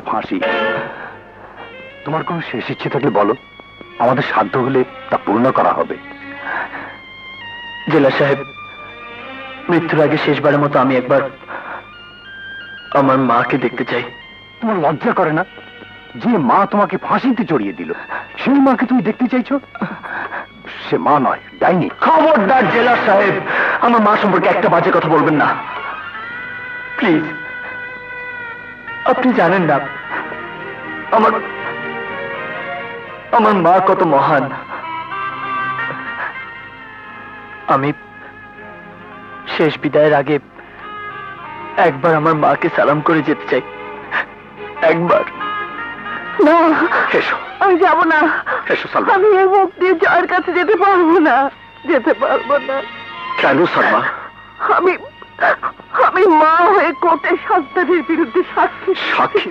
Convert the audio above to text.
ফাঁসি। তোমার কোনো শেষ ইচ্ছে থাকলে বলো, আমাদের সাধ্য হলে তা পূর্ণ করা হবে। জেলা সাহেব, মৃত্যুর আগে শেষবারের মতো আমি একবার আমার মাকে দেখতে চাই। তোমার লজ্জা করে না? যে মা তোমাকে ফাঁসিতে চড়িয়ে দিল, সেই মাকে তুমি দেখতে চাইছো? সে মা নয়, ডাইনি। খবরদার জেলা সাহেব, আমার মা সম্পর্কে একটা বাজে কথা বলবেন না প্লিজ। আপনি জানেন না আমার আমার মা কত মহান। আমি শেষ বিদায়ের আগে একবার আমার মাকে সালাম করে যেতে চাই, একবার। না, এসো, আমি যাব না। এসো সালমা। আমি এই মুখ দিয়ে জয়ের কাছে যেতে পারবো না, যেতে পারবো না। কেন সালমা? আমি আমি মা হয়ে কোর্টে সন্তানের বিরুদ্ধে সাক্ষী সাক্ষী